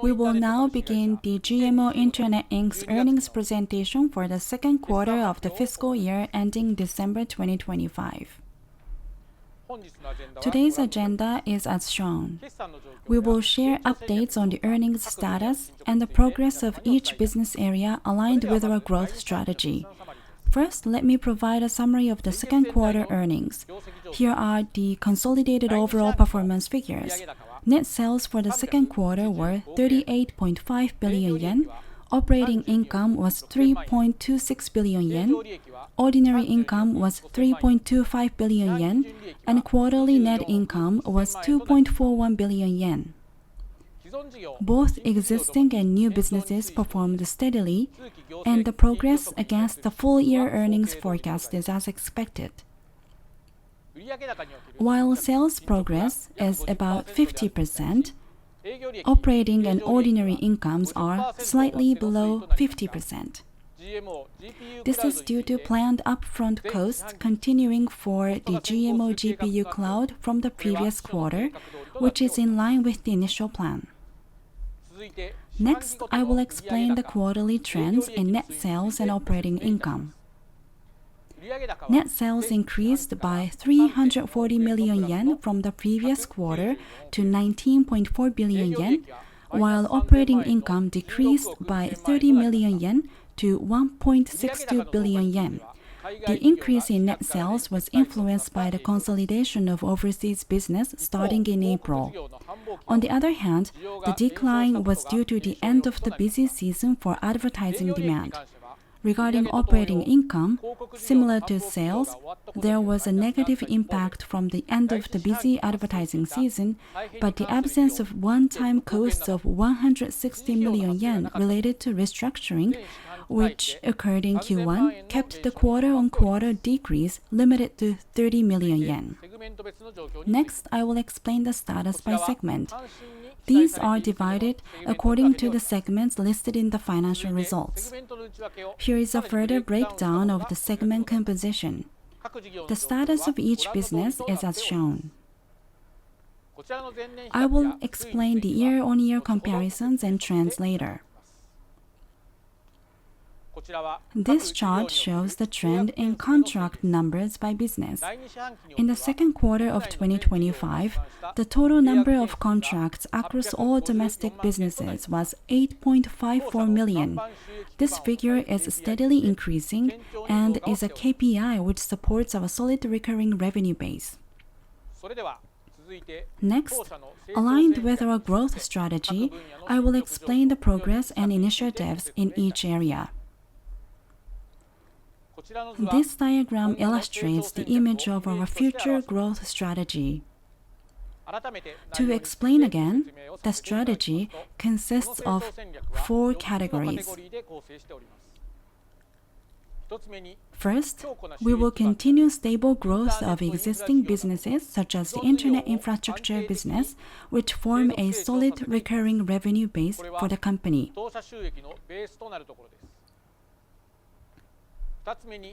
We will now begin the GMO Internet Inc.'s earnings presentation for the second quarter of the fiscal year ending December 2025. Today's agenda is as shown. We will share updates on the earnings status and the progress of each business area aligned with our growth strategy. First, let me provide a summary of the second quarter earnings. Here are the consolidated overall performance figures. Net sales for the second quarter were 38.5 billion yen, operating income was 3.26 billion yen, ordinary income was 3.25 billion yen, and quarterly net income was 2.41 billion yen. Both existing and new businesses performed steadily, and the progress against the full-year earnings forecast is as expected. While sales progress is about 50%, operating and ordinary incomes are slightly below 50%. This is due to planned upfront costs continuing for the GMO GPU cloud from the previous quarter, which is in line with the initial plan. Next, I will explain the quarterly trends in net sales and operating income. Net sales increased by 340 million yen from the previous quarter to 19.4 billion yen, while operating income decreased by 30 million yen to 1.62 billion yen. The increase in net sales was influenced by the consolidation of overseas business starting in April. On the other hand, the decline was due to the end of the busy season for advertising demand. Regarding operating income, similar to sales, there was a negative impact from the end of the busy advertising season, but the absence of one-time costs of 160 million yen related to restructuring, which occurred in Q1, kept the quarter-on-quarter decrease limited to 30 million yen. Next, I will explain the status by segment. These are divided according to the segments listed in the financial results. Here is a further breakdown of the segment composition. The status of each business is as shown. I will explain the year-on-year comparisons and trends later. This chart shows the trend in contract numbers by business. In the second quarter of 2025, the total number of contracts across all domestic businesses was 8.54 million. This figure is steadily increasing and is a KPI which supports our solid recurring revenue base. Next, aligned with our growth strategy, I will explain the progress and initiatives in each area. This diagram illustrates the image of our future growth strategy. To explain again, the strategy consists of 4 categories. First, we will continue stable growth of existing businesses such as the Internet infrastructure business, which form a solid recurring revenue base for the company.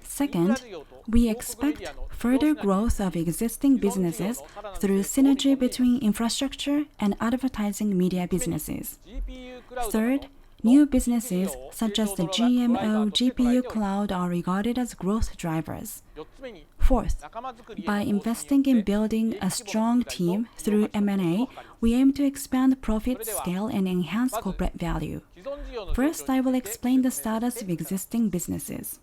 Second, we expect further growth of existing businesses through synergy between infrastructure and advertising media businesses. Third, new businesses such as the GMO GPU cloud are regarded as growth drivers. Fourth, by investing in building a strong team through M&A, we aim to expand profit scale and enhance corporate value. First, I will explain the status of existing businesses.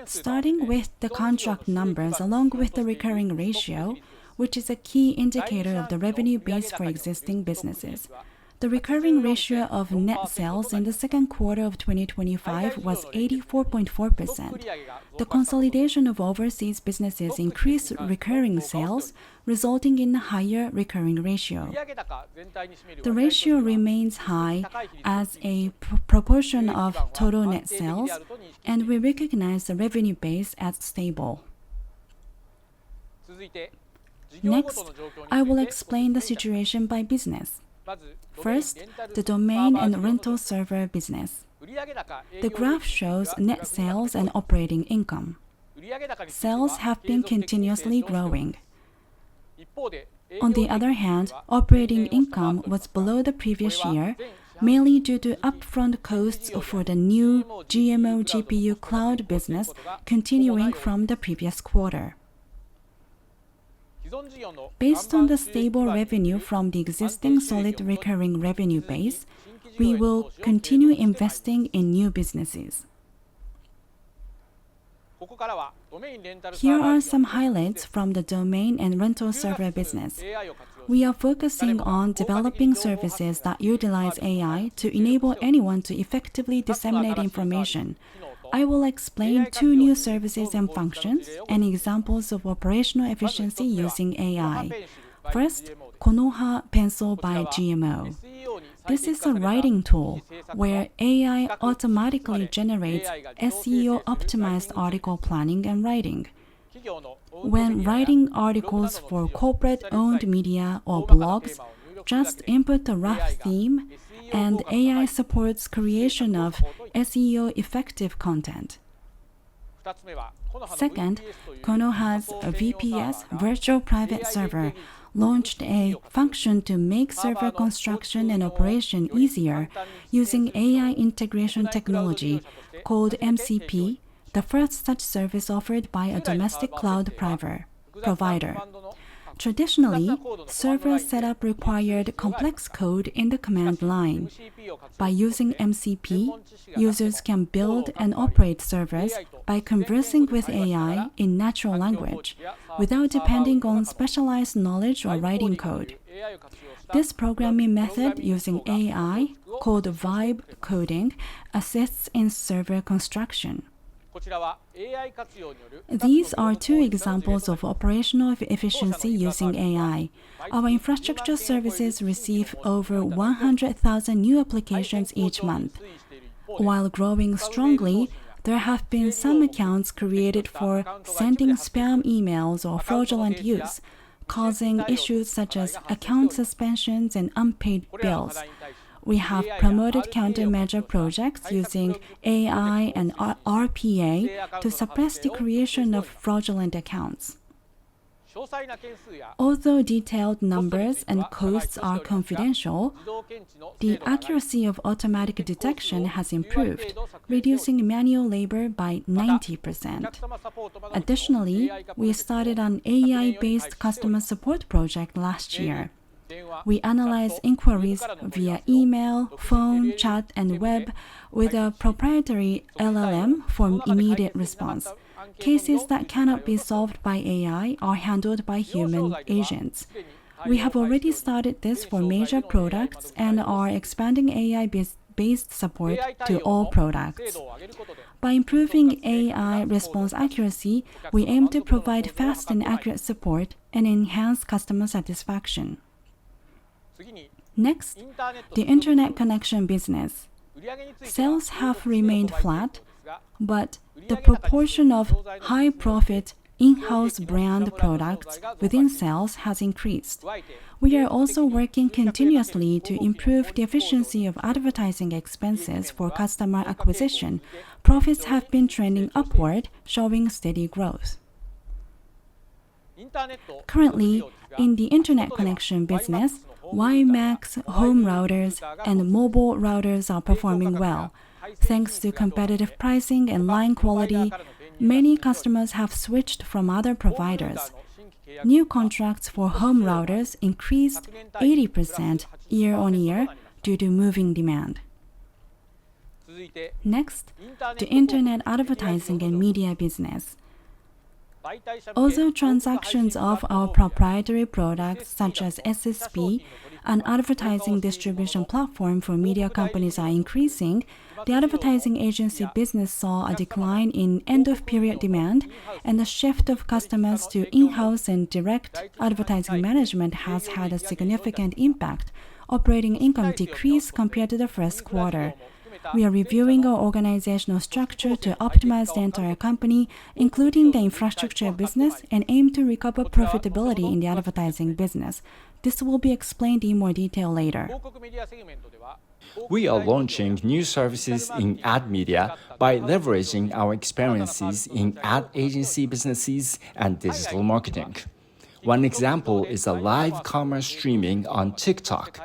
Starting with the contract numbers along with the recurring ratio, which is a key indicator of the revenue base for existing businesses. The recurring ratio of net sales in the second quarter of 2025 was 84.4%. The consolidation of overseas businesses increased recurring sales, resulting in a higher recurring ratio. The ratio remains high as a proportion of total net sales, and we recognize the revenue base as stable. Next, I will explain the situation by business. First, the domain and rental server business. The graph shows net sales and operating income. Sales have been continuously growing. On the other hand, operating income was below the previous year, mainly due to upfront costs for the new GMO GPU cloud business continuing from the previous quarter. Based on the stable revenue from the existing solid recurring revenue base, we will continue investing in new businesses. Here are some highlights from the domain and rental server business. We are focusing on developing services that utilize AI to enable anyone to effectively disseminate information. I will explain 2 new services and functions and examples of operational efficiency using AI. First, Konoha Pencil by GMO. This is a writing tool where AI automatically generates SEO-optimized article planning and writing. When writing articles for corporate-owned media or blogs, just input a rough theme, and AI supports creation of SEO-effective content. Second, Konoha's VPS Virtual Private Server launched a function to make server construction and operation easier using AI integration technology called MCP, the first such service offered by a domestic cloud provider. Traditionally, server setup required complex code in the command line. By using MCP, users can build and operate servers by conversing with AI in natural language, without depending on specialized knowledge or writing code. This programming method using AI, called vibe coding, assists in server construction. These are 2 examples of operational efficiency using AI. Our infrastructure services receive over 100,000 new applications each month. While growing strongly, there have been some accounts created for sending spam emails or fraudulent use, causing issues such as account suspensions and unpaid bills. We have promoted countermeasure projects using AI and RPA to suppress the creation of fraudulent accounts. Although detailed numbers and costs are confidential, the accuracy of automatic detection has improved, reducing manual labor by 90%. Additionally, we started an AI-based customer support project last year. We analyze inquiries via email, phone, chat, and web with a proprietary LLM for immediate response. Cases that cannot be solved by AI are handled by human agents. We have already started this for major products and are expanding AI-based support to all products. By improving AI response accuracy, we aim to provide fast and accurate support and enhance customer satisfaction. Next, the internet connection business. Sales have remained flat, but the proportion of high-profit in-house brand products within sales has increased. We are also working continuously to improve the efficiency of advertising expenses for customer acquisition. Profits have been trending upward, showing steady growth. Currently, in the internet connection business, WiMAX home routers and mobile routers are performing well. Thanks to competitive pricing and line quality, many customers have switched from other providers. New contracts for home routers increased 80% year-on-year due to moving demand. Next, the internet advertising and media business. Although transactions of our proprietary products such as SSP, an advertising distribution platform for media companies, are increasing, the advertising agency business saw a decline in end-of-period demand, and the shift of customers to in-house and direct advertising management has had a significant impact. Operating income decreased compared to the first quarter. We are reviewing our organizational structure to optimize the entire company, including the infrastructure business, and aim to recover profitability in the advertising business. This will be explained in more detail later. We are launching new services in ad media by leveraging our experiences in ad agency businesses and digital marketing. One example is a live commerce streaming on TikTok.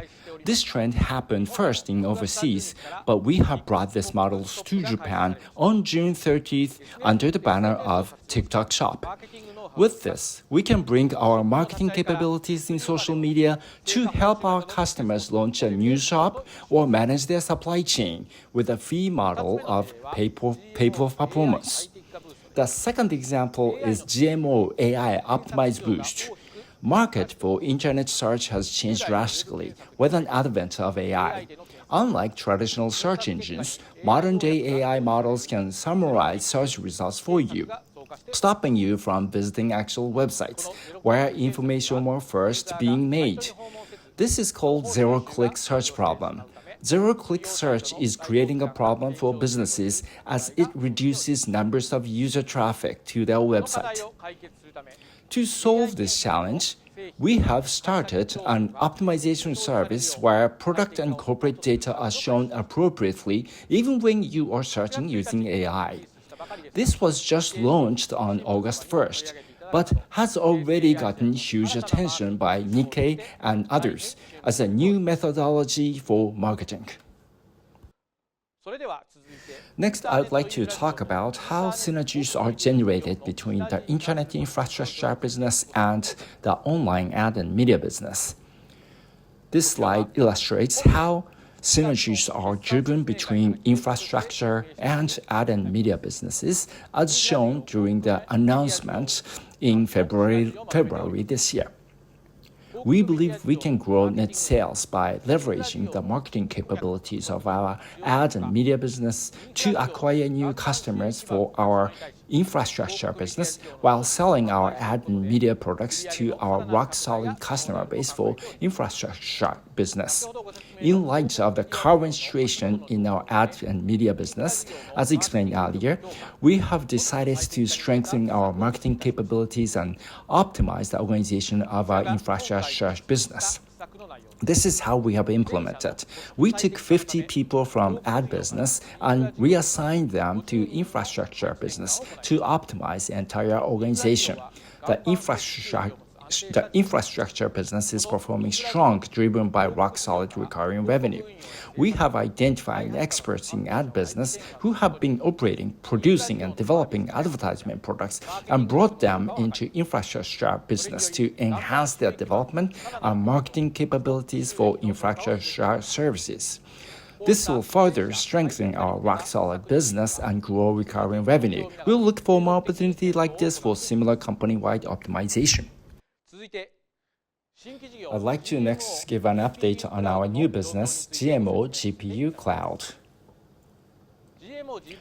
This trend happened first in overseas, but we have brought this model to Japan on June 30th under the banner of TikTok Shop. With this, we can bring our marketing capabilities in social media to help our customers launch a new shop or manage their supply chain with a fee model of pay for performance. The second example is GMO AI Optimized Boost. Market for internet search has changed drastically with an advent of AI. Unlike traditional search engines, modern-day AI models can summarize search results for you, stopping you from visiting actual websites where information were first being made. This is called zero-click search problem. Zero-click search is creating a problem for businesses as it reduces numbers of user traffic to their website. To solve this challenge, we have started an optimization service where product and corporate data are shown appropriately even when you are searching using AI. This was just launched on August 1st, but has already gotten huge attention by Nikkei and others as a new methodology for marketing. Next, I would like to talk about how synergies are generated between the internet infrastructure business and the online ad and media business. This slide illustrates how synergies are driven between infrastructure and ad and media businesses, as shown during the announcement in February this year. We believe we can grow net sales by leveraging the marketing capabilities of our ad and media business to acquire new customers for our infrastructure business while selling our ad and media products to our rock-solid customer base for infrastructure business. In light of the current situation in our ad and media business, as explained earlier, we have decided to strengthen our marketing capabilities and optimize the organization of our infrastructure business. This is how we have implemented. We took 50 people from ad business and reassigned them to infrastructure business to optimize the entire organization. The infrastructure business is performing strong, driven by rock-solid recurring revenue. We have identified experts in ad business who have been operating, producing, and developing advertisement products and brought them into infrastructure business to enhance their development and marketing capabilities for infrastructure services. This will further strengthen our rock-solid business and grow recurring revenue. We'll look for more opportunities like this for similar company-wide optimization. I'd like to next give an update on our new business, GMO GPU Cloud.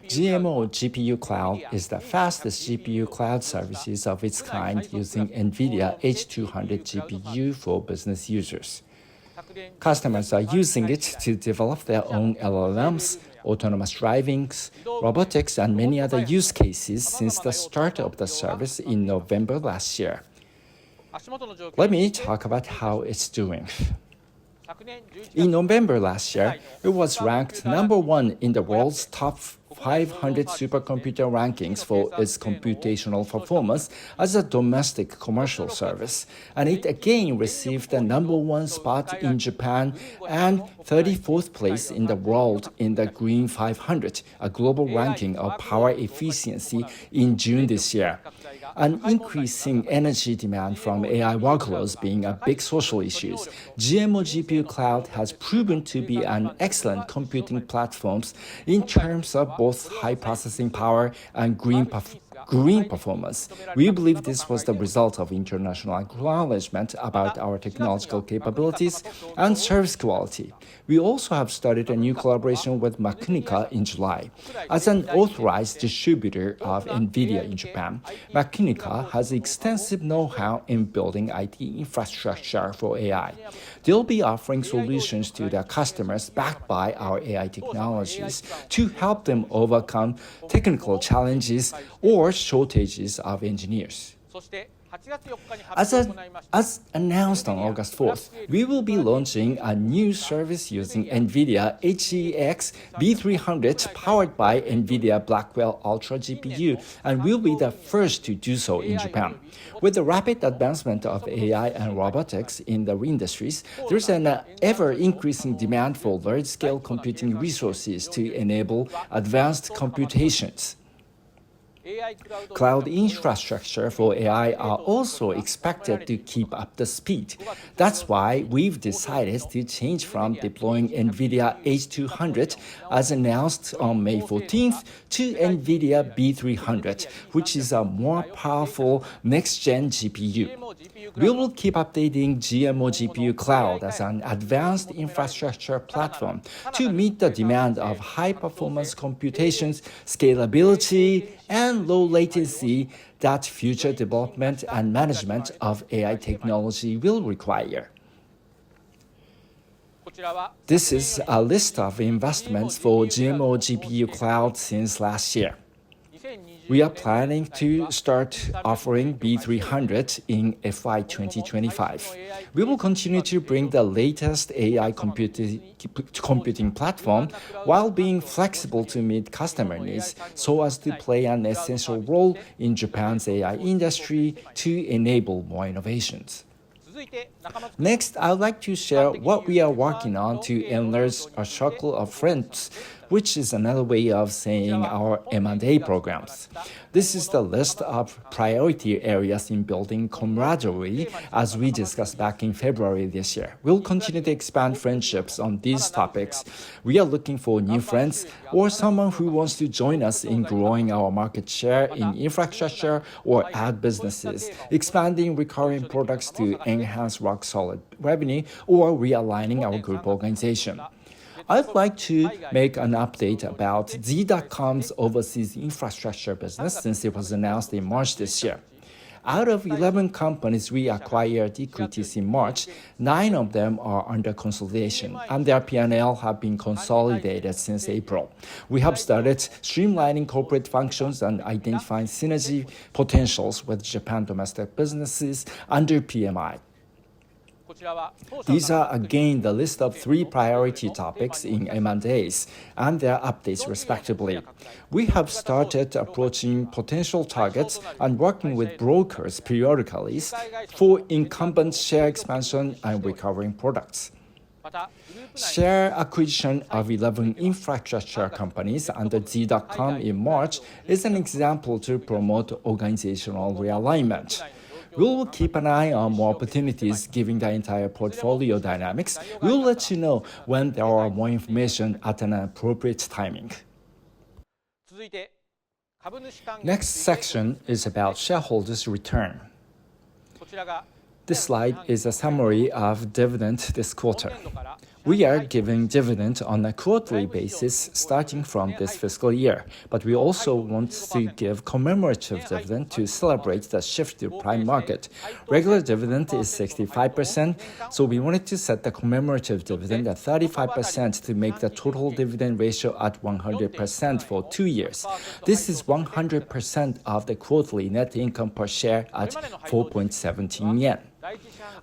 GMO GPU Cloud is the fastest GPU cloud services of its kind using NVIDIA H200 GPU for business users. Customers are using it to develop their own LLMs, autonomous driving, robotics, and many other use cases since the start of the service in November last year. Let me talk about how it's doing. In November last year, it was ranked number 1 in the world's top 500 supercomputer rankings for its computational performance as a domestic commercial service, and it again received the number 1 spot in Japan and 34th place in the world in the Green 500, a global ranking of power efficiency in June this year. An increasing energy demand from AI workloads being a big social issue, GMO GPU Cloud has proven to be an excellent computing platform in terms of both high processing power and green performance. We believe this was the result of international acknowledgement about our technological capabilities and service quality. We also have started a new collaboration with Makunika in July. As an authorized distributor of NVIDIA in Japan, Makunika has extensive know-how in building IT infrastructure for AI. They'll be offering solutions to their customers backed by our AI technologies to help them overcome technical challenges or shortages of engineers. As announced on August 4th, we will be launching a new service using NVIDIA HEX B300 powered by NVIDIA Blackwell Ultra GPU, and will be the first to do so in Japan. With the rapid advancement of AI and robotics in the industries, there's an ever-increasing demand for large-scale computing resources to enable advanced computations. Cloud infrastructure for AI are also expected to keep up the speed. That's why we've decided to change from deploying NVIDIA H200 as announced on May 14th to NVIDIA B300, which is a more powerful next-gen GPU. We will keep updating GMO GPU Cloud as an advanced infrastructure platform to meet the demand of high-performance computations, scalability, and low latency that future development and management of AI technology will require. This is a list of investments for GMO GPU Cloud since last year. We are planning to start offering B300 in FY 2025. We will continue to bring the latest AI computing platform while being flexible to meet customer needs so as to play an essential role in Japan's AI industry to enable more innovations. Next, I would like to share what we are working on to enlarge our circle of friends, which is another way of saying our M&A programs. This is the list of priority areas in building camaraderie as we discussed back in February this year. We'll continue to expand friendships on these topics. We are looking for new friends or someone who wants to join us in growing our market share in infrastructure or ad businesses, expanding recurring products to enhance rock-solid revenue, or realigning our group organization. I'd like to make an update about Z.com's overseas infrastructure business since it was announced in March this year. Out of 11 companies we acquired equities in March, 9 of them are under consolidation, and their P&L have been consolidated since April. We have started streamlining corporate functions and identifying synergy potentials with Japan domestic businesses under PMI. These are again the list of 3 priority topics in M&As and their updates respectively. We have started approaching potential targets and working with brokers periodically for incumbent share expansion and recovering products. Share acquisition of 11 infrastructure companies under Z.com in March is an example to promote organizational realignment. We will keep an eye on more opportunities given the entire portfolio dynamics. We will let you know when there are more information at an appropriate timing. Next section is about shareholders' return. This slide is a summary of dividend this quarter. We are giving dividend on a quarterly basis starting from this fiscal year, but we also want to give commemorative dividend to celebrate the shift to prime market. Regular dividend is 65%, so we wanted to set the commemorative dividend at 35% to make the total dividend ratio at 100% for 2 years. This is 100% of the quarterly net income per share at 4.17 yen.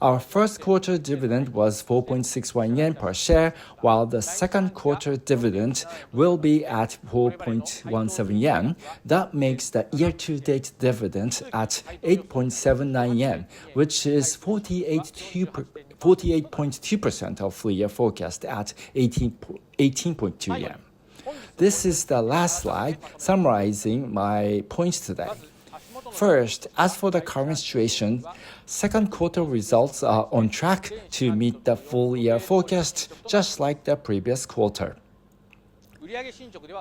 Our first quarter dividend was 4.61 yen per share, while the second quarter dividend will be at 4.17 yen. That makes the year-to-date dividend at 8.79 yen, which is 48.2% of full-year forecast at 18.2 yen. This is the last slide summarizing my points today. First, as for the current situation, second quarter results are on track to meet the full-year forecast, just like the previous quarter.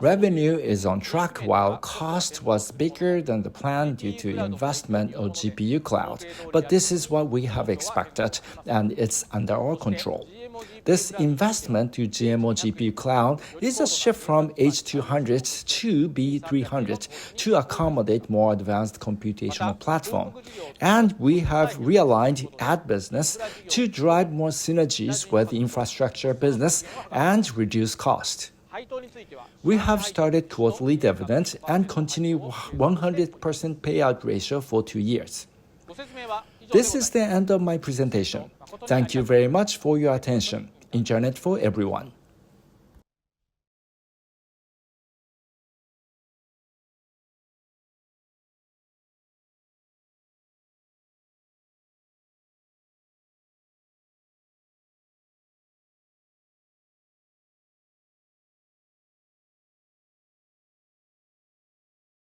Revenue is on track while cost was bigger than the plan due to investment of GPU Cloud, but this is what we have expected and it's under our control. This investment to GMO GPU Cloud is a shift from H200 to B300 to accommodate more advanced computational platform. And we have realigned ad business to drive more synergies with infrastructure business and reduce cost. We have started quarterly dividend and continue 100% payout ratio for 2 years. This is the end of my presentation. Thank you very much for your attention. Internet for everyone.